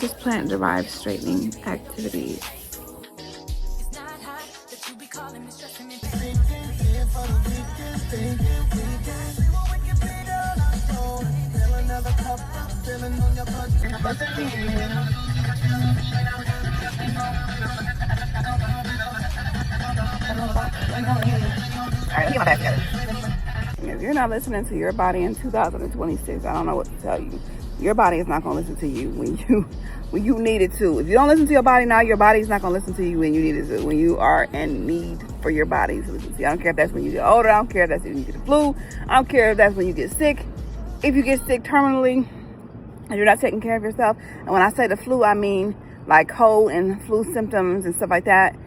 It's just plant-derived straightening activities. If you're not listening to your body in 2026, I don't know what to tell you. Your body is not going to listen to you when you need it to. If you don't listen to your body now, your body is not going to listen to you when you need it to. When you are in need for your body to listen to you. I don't care if that's when you get older. I don't care if that's when you get the flu. I don't care if that's when you get sick. If you get sick terminally and you're not taking care of yourself. And when I say the flu, I mean like cold and flu symptoms and stuff like that.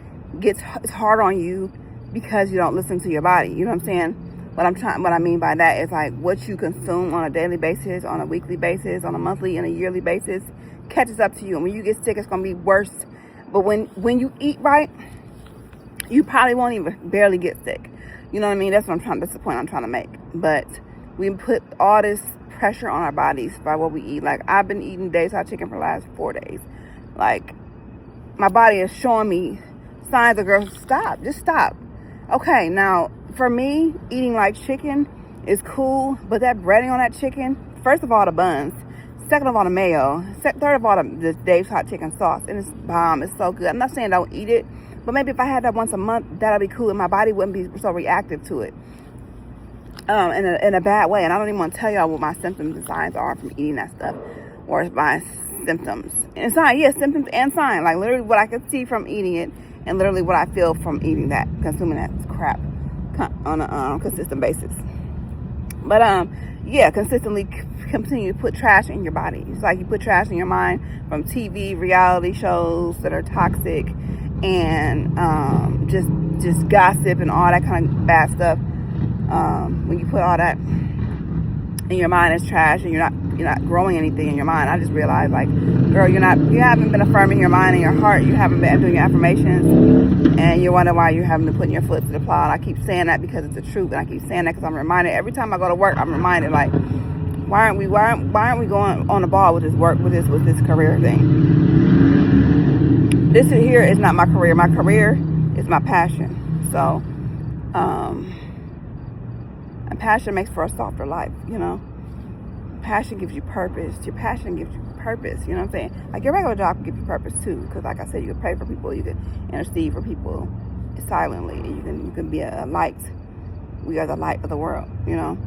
It's hard on you because you don't listen to your body. You know what I'm saying? What I mean by that is like what you consume on a daily basis, on a weekly basis, on a monthly and a yearly basis catches up to you. And when you get sick, it's gonna be worse. But when you eat right, you probably won't even barely get sick. You know what I mean? That's the point I'm trying to make. But we put all this pressure on our bodies by what we eat. Like I've been eating days hot chicken for the last 4 days. Like my body is showing me signs of, girl, stop, just stop. Okay, now for me, eating like chicken is cool, but that breading on that chicken, first of all, the buns, second of all, the mayo, third of all, the Dave's hot chicken sauce, and it's bomb. It's so good. I'm not saying don't eat it, but maybe if I had that once a month, that'll be cool, and my body wouldn't be so reactive to it in a bad way. And I don't even want to tell y'all what my symptoms and signs are from eating that stuff, or my symptoms and signs. Yes, symptoms and signs, like literally what I can see from eating it, and literally what I feel from eating that, consuming that crap on a consistent basis. But yeah, consistently continue to put trash in your body. It's like you put trash in your mind from TV, reality shows that are toxic, and just gossip and all that kind of bad stuff. When you put all that in your mind as trash, and you're not growing anything in your mind. I just realized, like, girl, you haven't been affirming your mind and your heart. You haven't been doing your affirmations, and you wonder why you haven't been putting your foot to the plow. And I keep saying that because it's the truth, and I keep saying that because I'm reminded every time I go to work. I'm reminded, like, why aren't we going on the ball with this work, with this career thing? This here is not my career. My career is my passion. So, and passion makes for a softer life, you know. Passion gives you purpose. Your passion gives you purpose. You know what I'm saying? Like your regular job can give you purpose too, because like I said, you can pray for people, you can intercede for people silently, and you can be a light. We are the light of the world, you know.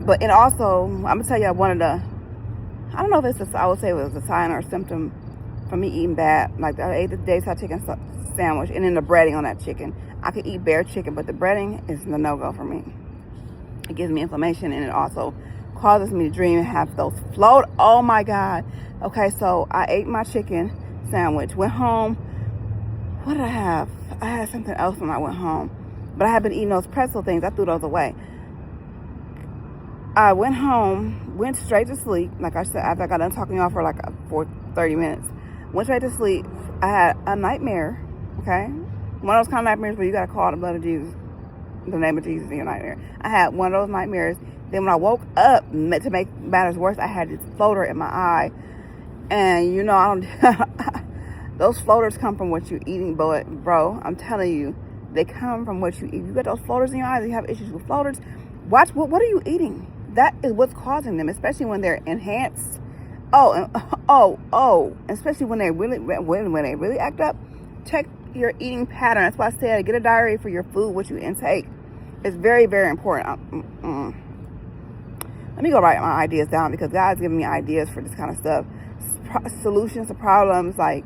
But it also, I'm gonna tell you one of the, I don't know if I would say it was a sign or a symptom for me eating bad. Like I ate the Dave's hot chicken sandwich, and then the breading on that chicken. I could eat bare chicken, but the breading is the no-go for me. It gives me inflammation, and it also causes me to dream and have those float. Oh my God. Okay, so I ate my chicken sandwich, went home. What did I have? I had something else when I went home, but I had been eating those pretzel things. I threw those away. I went home, went straight to sleep. Like I said, after I got done talking off for 30 minutes, went straight to sleep. I had a nightmare. Okay, one of those kind of nightmares where you gotta call the blood of Jesus, the name of Jesus in your nightmare. I had one of those nightmares. Then when I woke up, to make matters worse, I had this floater in my eye. And you know, I don't those floaters come from what you're eating, bro. I'm telling you, they come from what you eat. You got those floaters in your eyes, you have issues with floaters. Watch what are you eating? That is what's causing them, especially when they're enhanced. Especially when they really act up. Check your eating pattern. That's why I said get a diary for your food, what you intake. It's very, very important. Let me go write my ideas down, because God's giving me ideas for this kind of stuff, solutions to problems, like,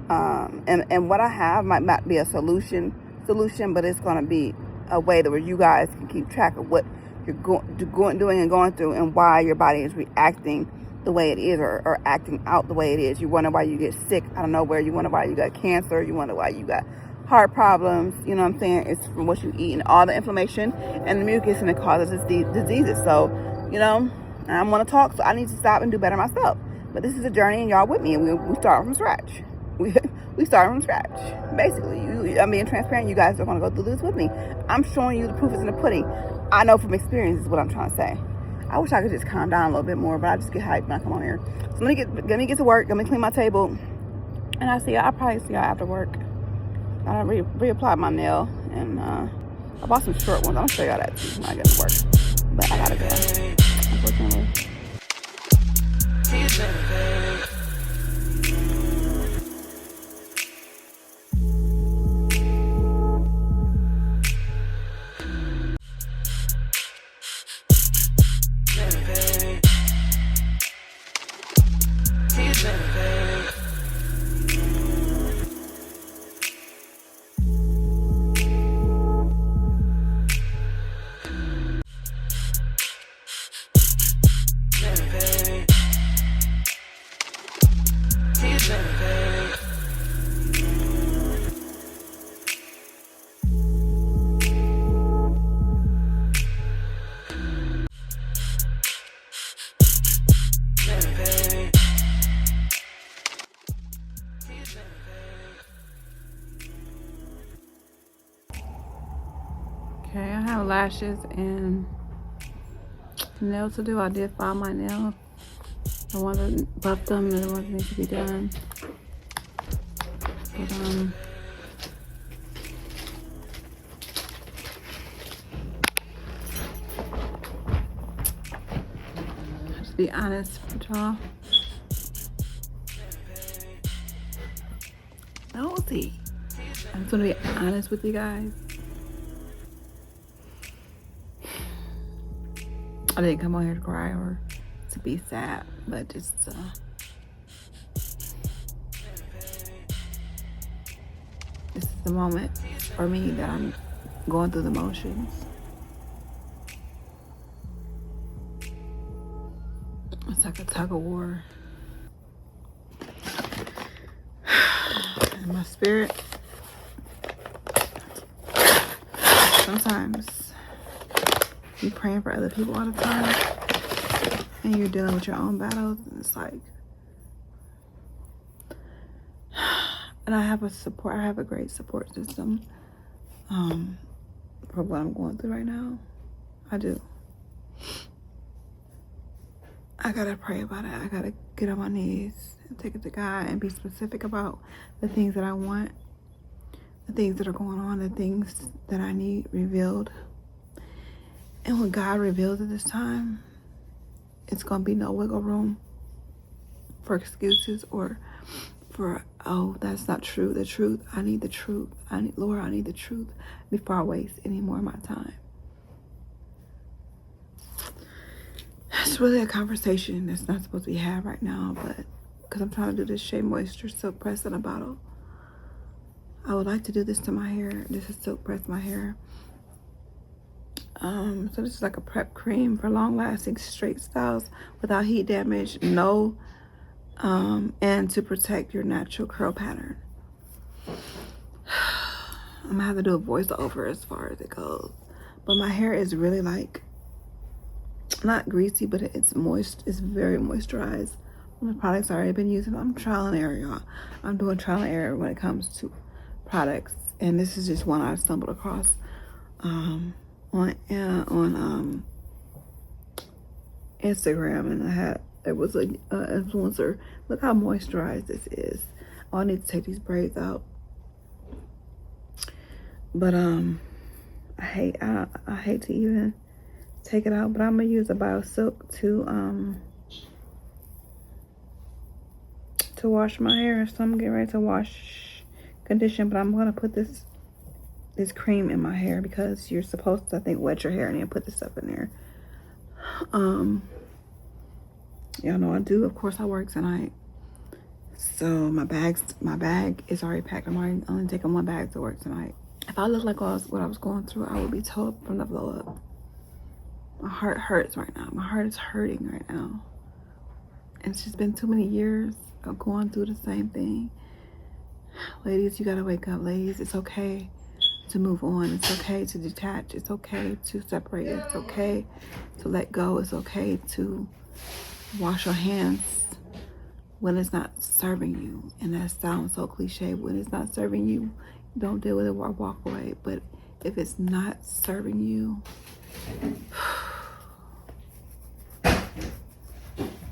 and what I have might not be a solution, but it's going to be a way that where you guys can keep track of what you're doing and going through, and why your body is reacting the way it is, or acting out the way it is. You wonder why you get sick out of nowhere. You wonder why you got cancer. You wonder why you got heart problems. You know what I'm saying? It's from what you eat and all the inflammation and the mucus, and it causes diseases. So, you know, I want to talk, so I need to stop and do better myself. But this is a journey, and y'all with me, and we start from scratch. We start from scratch, basically. I'm being transparent. You guys are going to go through this with me. I'm showing you the proof is in the pudding. I know from experience is what I'm trying to say. I wish I could just calm down a little bit more, but I just get hyped when I come on here. So let me get to work. Let me clean my table, and I'll probably see y'all after work. I reapplied my nail, and I bought some short ones. I'm gonna show y'all that too when I get to work. But I gotta go, unfortunately. Okay, I have lashes and nails to do. I did file my nails. I want to buff them and the ones that need to be done. But just be honest with y'all. Nosy. I just want to be honest with you guys. I didn't come on here to cry or to be sad, but just this is the moment for me that I'm going through the motions. It's like a tug of war. And my spirit, sometimes you're praying for other people all the time and you're dealing with your own battles, and it's like, and I have a great support system for what I'm going through right now. I do. I gotta pray about it. I gotta get on my knees and take it to God and be specific about the things that I want, the things that are going on, the things that I need revealed. And when God reveals it this time, it's gonna be no wiggle room for excuses or for, oh, that's not true. The truth, I need the truth. Lord, I need the truth before I waste any more of my time. It's really a conversation that's not supposed to be had right now, but because I'm trying to do this Shea Moisture Silk Press in a bottle. I would like to do this to my hair. This is Silk Press my hair. So this is like a prep cream for long-lasting straight styles without heat damage, and to protect your natural curl pattern. I'm gonna have to do a voiceover as far as it goes, but my hair is really like not greasy, but it's moist. It's very moisturized. The products I've already been using. I'm trial and error, y'all. I'm doing trial and error when it comes to products, and this is just one I stumbled across on Instagram, and it was an influencer. Look how moisturized this is. Oh, I need to take these braids out, but I hate to even take it out, but I'm gonna use a BioSilk to wash my hair. So I'm getting ready to wash, condition, but I'm gonna put this cream in my hair because you're supposed to, I think, wet your hair and then put this stuff in there. Y'all know I do. Of course, I work tonight, so my bag is already packed. I'm only taking one bag to work tonight. If I look like what I was going through, I would be told from the blow up. My heart hurts right now. My heart is hurting right now. And it's just been too many years of going through the same thing. Ladies, you gotta wake up. Ladies, it's okay to move on. It's okay to detach. It's okay to separate. It's okay to let go. It's okay to wash your hands when it's not serving you. And that sounds so cliche. When it's not serving you, don't deal with it or walk away. But if it's not serving you,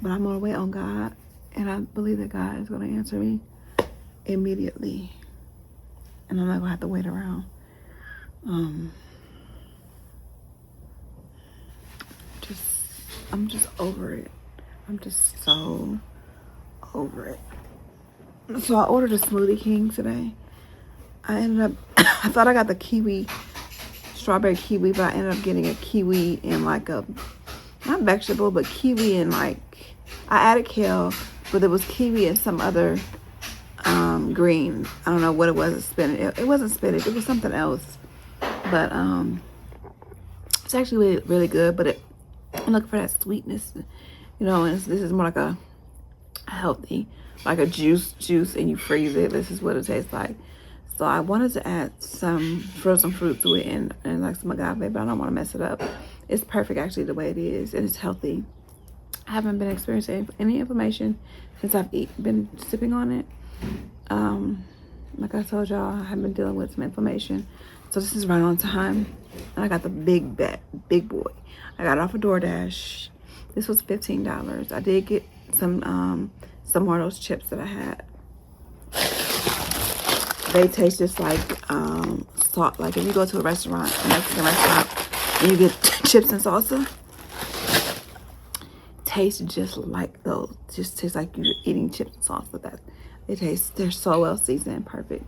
But I'm gonna wait on God, and I believe that God is gonna answer me immediately, and I'm not gonna have to wait around. I'm just over it. I'm just so over it. So I ordered a Smoothie King today. I ended up, I thought I got the kiwi, strawberry kiwi, but I ended up getting a kiwi in like a, not vegetable, but kiwi in like, I added kale, but there was kiwi and some other green. I don't know what it was, spinach. It wasn't spinach, it was something else. But it's actually really, really good, but I'm looking for that sweetness, you know, and this is more like a healthy, like a juice, and you freeze it. This is what it tastes like. So I wanted to add some frozen fruit to it and like some agave, but I don't want to mess it up. It's perfect actually the way it is, and it's healthy. I haven't been experiencing any inflammation since I've been sipping on it. Like I told y'all, I have been dealing with some inflammation. So this is right on time. And I got the big boy. I got it off of DoorDash. This was $15. I did get some more of those chips that I had. They taste just like salt. Like if you go to a restaurant, a Mexican restaurant, and you get chips and salsa, tastes just like those. Just tastes like you're eating chips and salsa. That they're so well seasoned and perfect.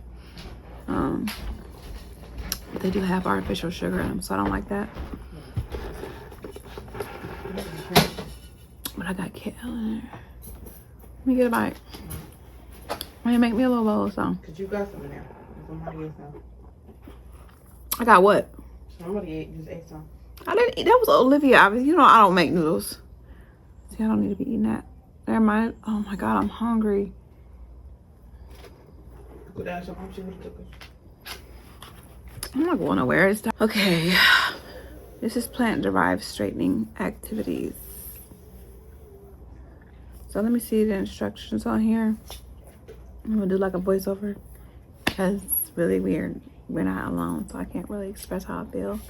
They do have artificial sugar in them, so I don't like that. But I got kale in there. Let me get a bite. Why you make me a little bowl or something? Cause you got some in there. Somebody ate some. I got what? Somebody just ate some. I didn't eat. That was Olivia. You know I don't make noodles. See, I don't need to be eating that. Never mind. Oh my God, I'm hungry. Could ask some she would have took it. I'm not going nowhere. It's time. Okay. This is plant-derived straightening activities. So let me see the instructions on here. I'm gonna do like a voiceover because it's really weird. We're not alone, so I can't really express how I feel.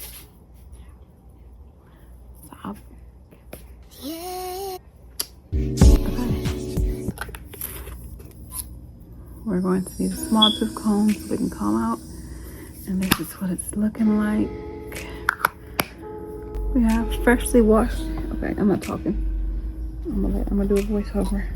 So okay. We're going to need a small tooth comb so we can comb out. And this is what it's looking like. We have freshly washed. Okay, I'm not talking. I'm gonna do a voiceover.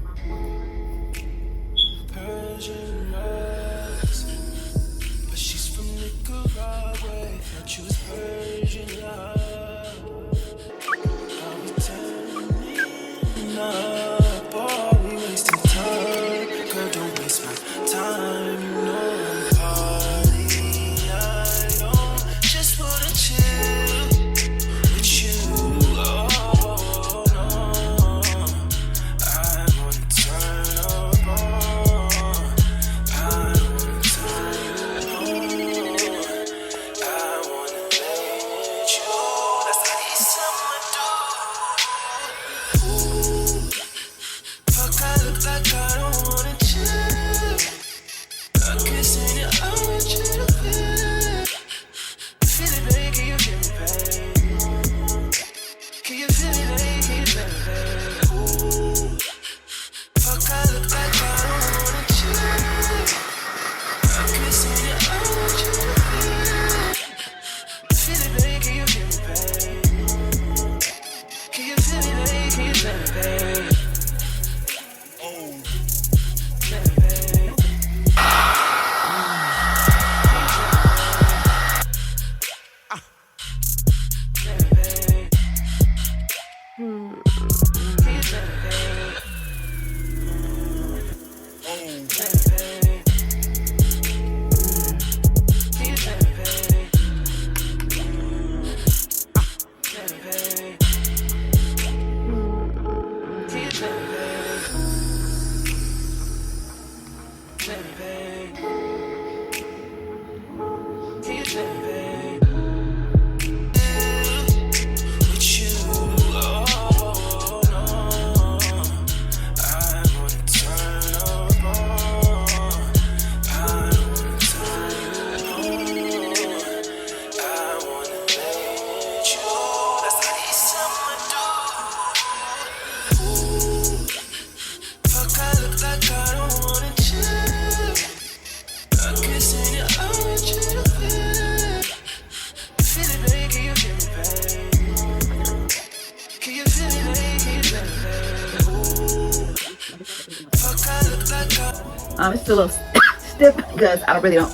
It's still a little stiff because I really don't,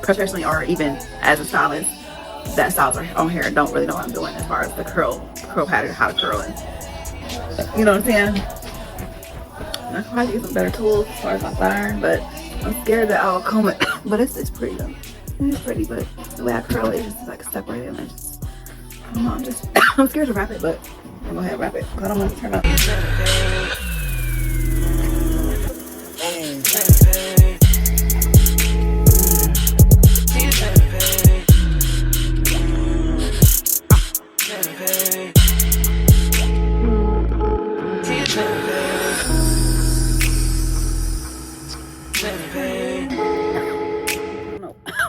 professionally or even as a stylist that styles on hair, don't really know what I'm doing as far as the curl pattern, how to curl it. You know what I'm saying? I could probably use some better tools as far as my flat iron, but I'm scared that I'll comb it. But it's pretty though. It's pretty, but the way I curl it is just like separated, and I don't know, I'm scared to wrap it, but I'm gonna have to wrap it because I don't want it to turn up.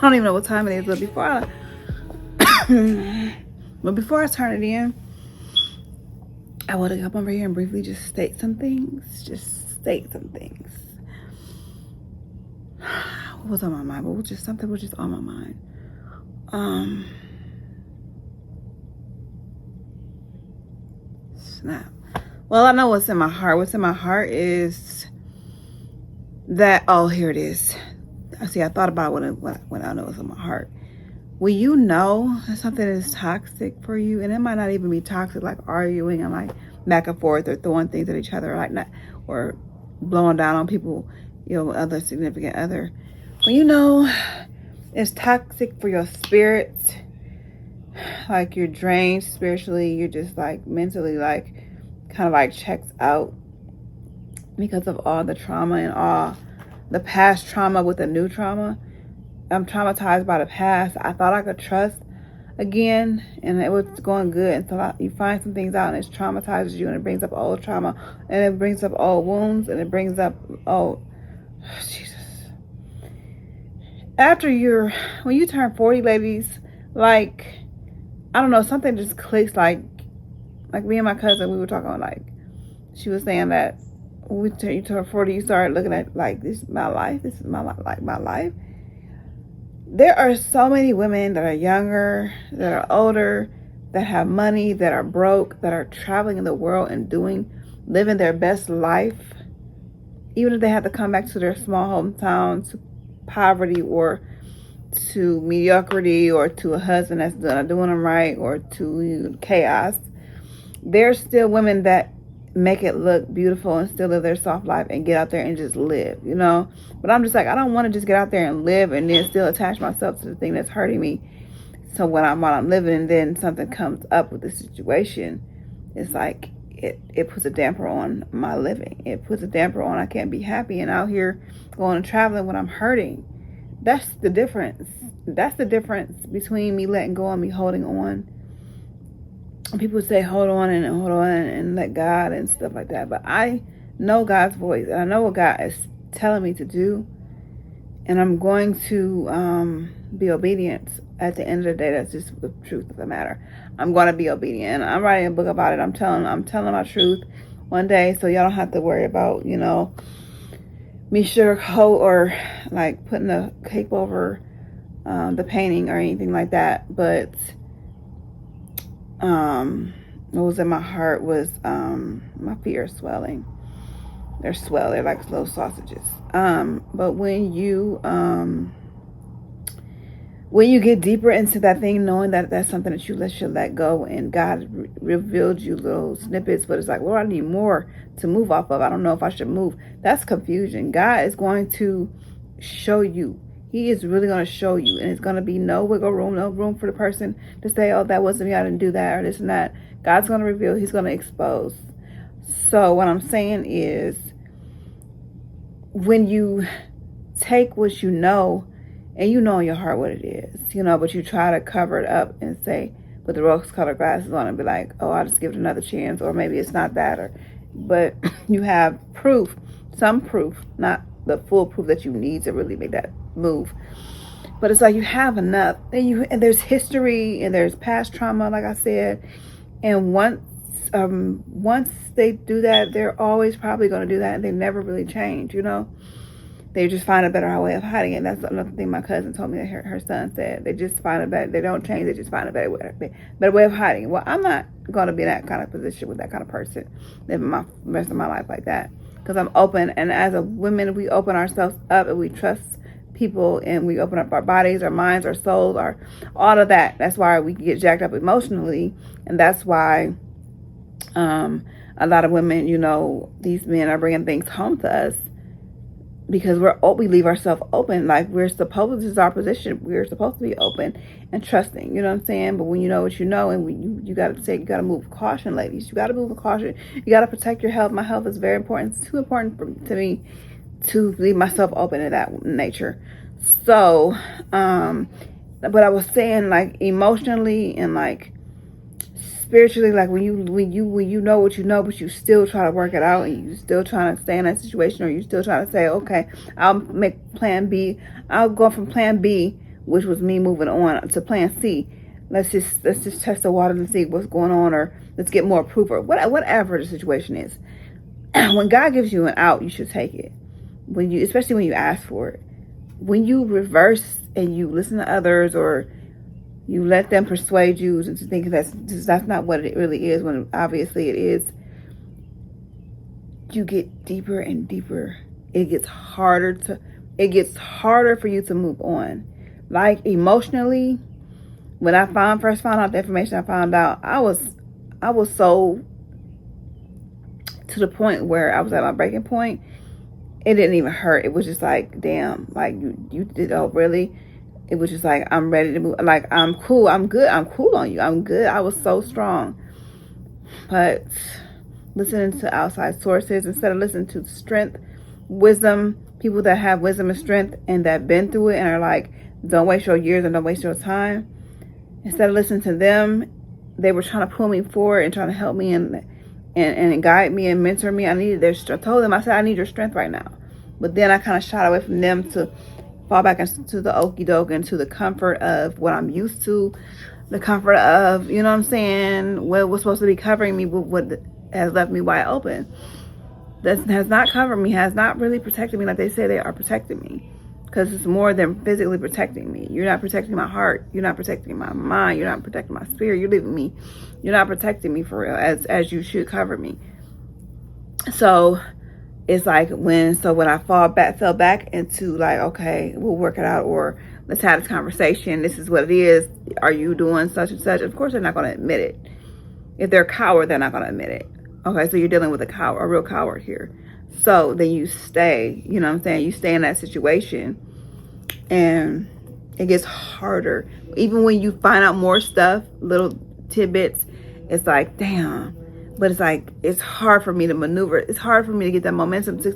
I don't even know what time it is, but before I turn it in, I want to come over here and briefly just state some things. What was on my mind? But something was just on my mind. Snap. Well, I know what's in my heart. What's in my heart is that, oh, here it is. See, I thought about when I know what's in my heart. When you know that something is toxic for you, and it might not even be toxic, like arguing and like back and forth or throwing things at each other, like not, or blowing down on people, other significant other. When you know it's toxic for your spirit, like you're drained spiritually, you're just like mentally like kind of like checked out because of all the trauma and all the past trauma with the new trauma. I'm traumatized by the past. I thought I could trust again, and it was going good until you find some things out and it traumatizes you, and it brings up old trauma, and it brings up old wounds, and it brings up Jesus. When you turn 40, ladies, like, I don't know, something just clicks. Like me and my cousin, we were talking, like, she was saying that when you turn 40, you start looking at, like, this is my life. This is my life. There are so many women that are younger, that are older, that have money, that are broke, that are traveling in the world and living their best life, even if they have to come back to their small hometown, to poverty or to mediocrity or to a husband that's not doing them right or to chaos. There's still women that make it look beautiful and still live their soft life and get out there and just live, But I'm just like, I don't want to just get out there and live and then still attach myself to the thing that's hurting me. So while I'm living, and then something comes up with the situation, it's like it puts a damper on my living. It puts a damper on, I can't be happy and out here going and traveling when I'm hurting. That's the difference. That's the difference between me letting go and me holding on. People say hold on and let God and stuff like that, but I know God's voice, and I know what God is telling me to do, and I'm going to be obedient. At the end of the day, that's just the truth of the matter. I'm going to be obedient. I'm writing a book about it. I'm telling my truth one day, so y'all don't have to worry about me sugarcoat or like putting a cape over the painting or anything like that. But what was in my heart was my feet are swelling. They're like little sausages. But when you get deeper into that thing, knowing that that's something that you should let go, and God revealed you little snippets, but it's like, Lord, I need more to move off of. I don't know if I should move. That's confusion. God is going to show you. He is really going to show you, and it's going to be no wiggle room, no room for the person to say, oh, that wasn't me, I didn't do that, or this and that. God's going to reveal. He's going to expose. So what I'm saying is, when you take what you know, and you know in your heart what it is, but you try to cover it up and say, put the rose-colored glasses on and be like, oh, I'll just give it another chance, or maybe it's not that, but you have proof, some proof, not the full proof that you need to really make that move. But it's like you have enough, and there's history and there's past trauma, like I said, and once they do that, they're always probably going to do that, and they never really change. They just find a better way of hiding it. That's another thing my cousin told me that her son said. They just find a better, they don't change, they just find a better way of hiding it. Well, I'm not going to be in that kind of position with that kind of person, living my rest of my life like that. because I'm open. And as a women, we open ourselves up and we trust people, and we open up our bodies, our minds, our souls, all of that. That's why we get jacked up emotionally, and that's why a lot of women, these men are bringing things home to us, because we leave ourselves open. Like, this is our position. We're supposed to be open and trusting, you know what I'm saying? But when you know what you know, and when you got to move with caution, ladies. You got to move with caution. You got to protect your health. My health is very important. It's too important to me to leave myself open to that nature. So, but I was saying, like, emotionally and like spiritually, like when you know what you know, but you still try to work it out, and you still trying to stay in that situation, or you still trying to say, okay, I'll make plan B. I'll go from plan B, which was me moving on, to plan C. Let's just test the water and see what's going on, or let's get more proof, or whatever the situation is. When God gives you an out, you should take it. Especially when you ask for it. When you reverse and you listen to others, or you let them persuade you into thinking that's not what it really is, when obviously it is, you get deeper and deeper. It gets harder for you to move on. Like, emotionally, when I first found out the information I found out, I was so to the point where I was at my breaking point. It didn't even hurt. It was just like, damn, like, you did, oh, really? It was just like, I'm ready to move. Like, I'm cool. I'm good. I'm cool on you. I'm good. I was so strong. But listening to outside sources, instead of listening to strength, wisdom, people that have wisdom and strength and that been through it and are like, don't waste your years and don't waste your time. Instead of listening to them, they were trying to pull me forward and trying to help me and guide me and mentor me. I needed their strength. I told them, I said, I need your strength right now. But then I kind of shied away from them to fall back into the okie doke, into the comfort of what I'm used to, the comfort of, you know what I'm saying, what was supposed to be covering me, but what has left me wide open. That has not covered me, has not really protected me like they say they are protecting me. Because it's more than physically protecting me. You're not protecting my heart. You're not protecting my mind. You're not protecting my spirit. You're not protecting me for real, as you should cover me. So it's like when I fell back into like, okay, we'll work it out, or let's have this conversation. This is what it is. Are you doing such and such? Of course, they're not going to admit it. If they're a coward, they're not going to admit it. Okay, so you're dealing with a real coward here. So then you stay, you know what I'm saying? You stay in that situation, and it gets harder. Even when you find out more stuff, little tidbits, it's like, damn. But it's like, it's hard for me to maneuver. It's hard for me to get that momentum to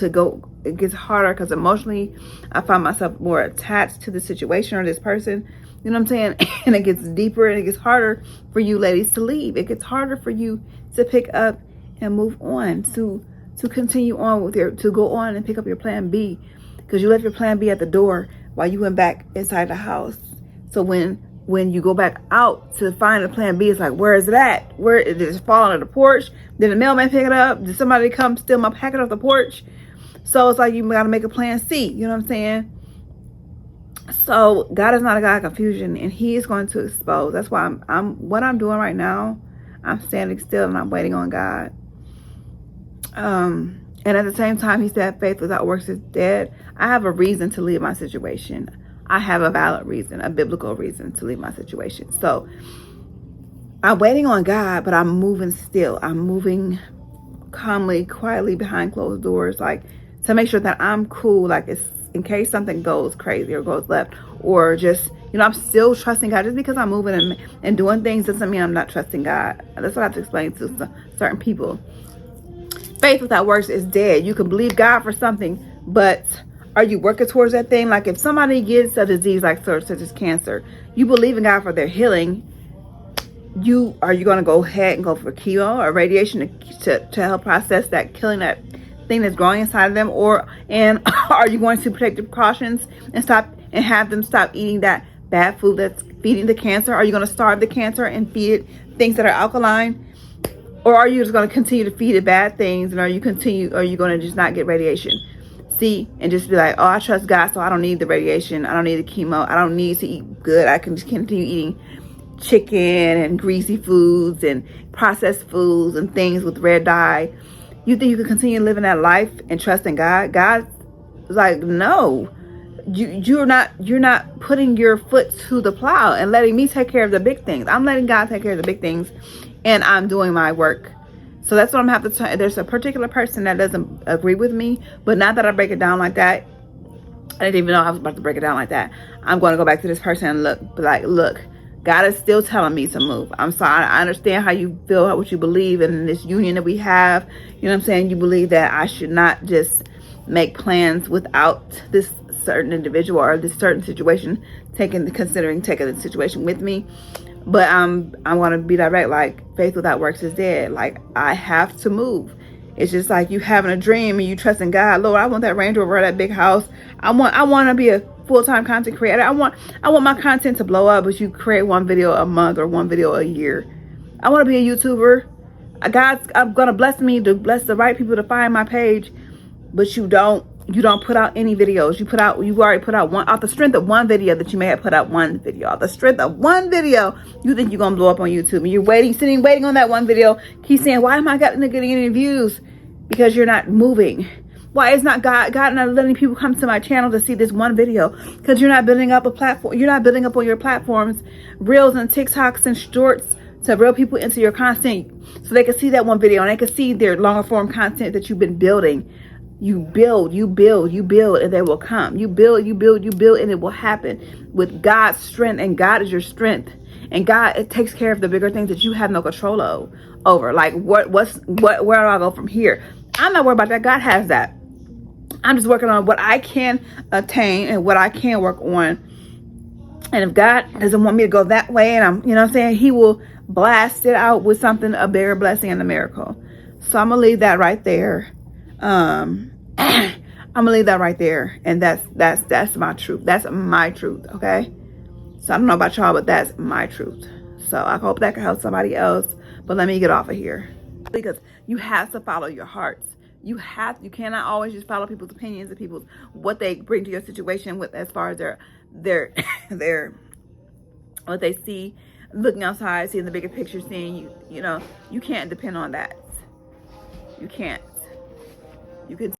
go. It gets harder because emotionally, I find myself more attached to the situation or this person. You know what I'm saying? And it gets deeper, and it gets harder for you ladies to leave. It gets harder for you to pick up and move on, to continue on to go on and pick up your plan B, because you left your plan B at the door while you went back inside the house. So when you go back out to find a plan B, it's like, where is it at? Where did it fall under the porch? Did the mailman pick it up? Did somebody come steal my packet off the porch? So it's like, you gotta make a plan C. You know what I'm saying? So God is not a God of confusion, and He is going to expose. That's why what I'm doing right now, I'm standing still and I'm waiting on God. And at the same time, He said, faith without works is dead. I have a reason to leave my situation. I have a valid reason, a biblical reason to leave my situation. So I'm waiting on God, but I'm moving still. I'm moving calmly, quietly behind closed doors, like, to make sure that I'm cool, like, it's in case something goes crazy or goes left, or just, I'm still trusting God. Just because I'm moving and doing things doesn't mean I'm not trusting God. That's what I have to explain to certain people. Faith without works is dead. You can believe God for something, but are you working towards that thing? Like, if somebody gets a disease like such as cancer, you believe in God for their healing. Are you going to go ahead and go for chemo or radiation to help process that, killing that thing that's growing inside of them? And are you going to take the precautions and have them stop eating that bad food that's feeding the cancer? Are you going to starve the cancer and feed it things that are alkaline? Or are you just going to continue to feed it bad things? And are you going to just not get radiation? See, and just be like, oh, I trust God, so I don't need the radiation. I don't need the chemo. I don't need to eat good. I can just continue eating chicken and greasy foods and processed foods and things with red dye You think you can continue living that life and trusting God? God's like, no. You're not putting your foot to the plow and letting me take care of the big things. I'm letting God take care of the big things, and I'm doing my work. So that's what I'm gonna have to tell. There's a particular person that doesn't agree with me, but not that I break it down like that. I didn't even know I was about to break it down like that. I'm going to go back to this person and look, God is still telling me to move. I'm sorry. I understand how you feel, what you believe in this union that we have. You know what I'm saying? You believe that I should not just make plans without this certain individual or this certain situation, considering taking the situation with me. But I'm going to be direct. Like, faith without works is dead. Like, I have to move. It's just like you having a dream and you trusting God. Lord, I want that Range Rover, that big house. I want to be a full-time content creator. I want my content to blow up, but you create one video a month or one video a year. I want to be a YouTuber. God's gonna bless me to bless the right people to find my page, but you don't put out any videos. You already put out one, off the strength of one video that you may have put out one video. Off the strength of one video, you think you're gonna blow up on YouTube, and you're waiting on that one video. Keep saying, why am I getting any views? Because you're not moving. Why is not God not letting people come to my channel to see this one video? Because you're not building up a platform. You're not building up on your platforms, Reels and TikToks and Shorts, to reel people into your content so they can see that one video and they can see their longer form content that you've been building. You build, and they will come. You build, and it will happen with God's strength, and God is your strength. And God, it takes care of the bigger things that you have no control over. Like, where do I go from here? I'm not worried about that. God has that. I'm just working on what I can attain and what I can work on. And if God doesn't want me to go that way, and you know what I'm saying, he will blast it out with something, a bigger blessing and a miracle. So I'm going to leave that right there. I'm gonna leave that right there, and that's my truth. That's my truth. Okay, so I don't know about y'all, but that's my truth. So I hope that can help somebody else. But let me get off of here, because you have to follow your hearts. You cannot always just follow people's opinions and people's what they bring to your situation with, as far as their what they see, looking outside, seeing the bigger picture, seeing you know, you can't depend on that. You can't. You can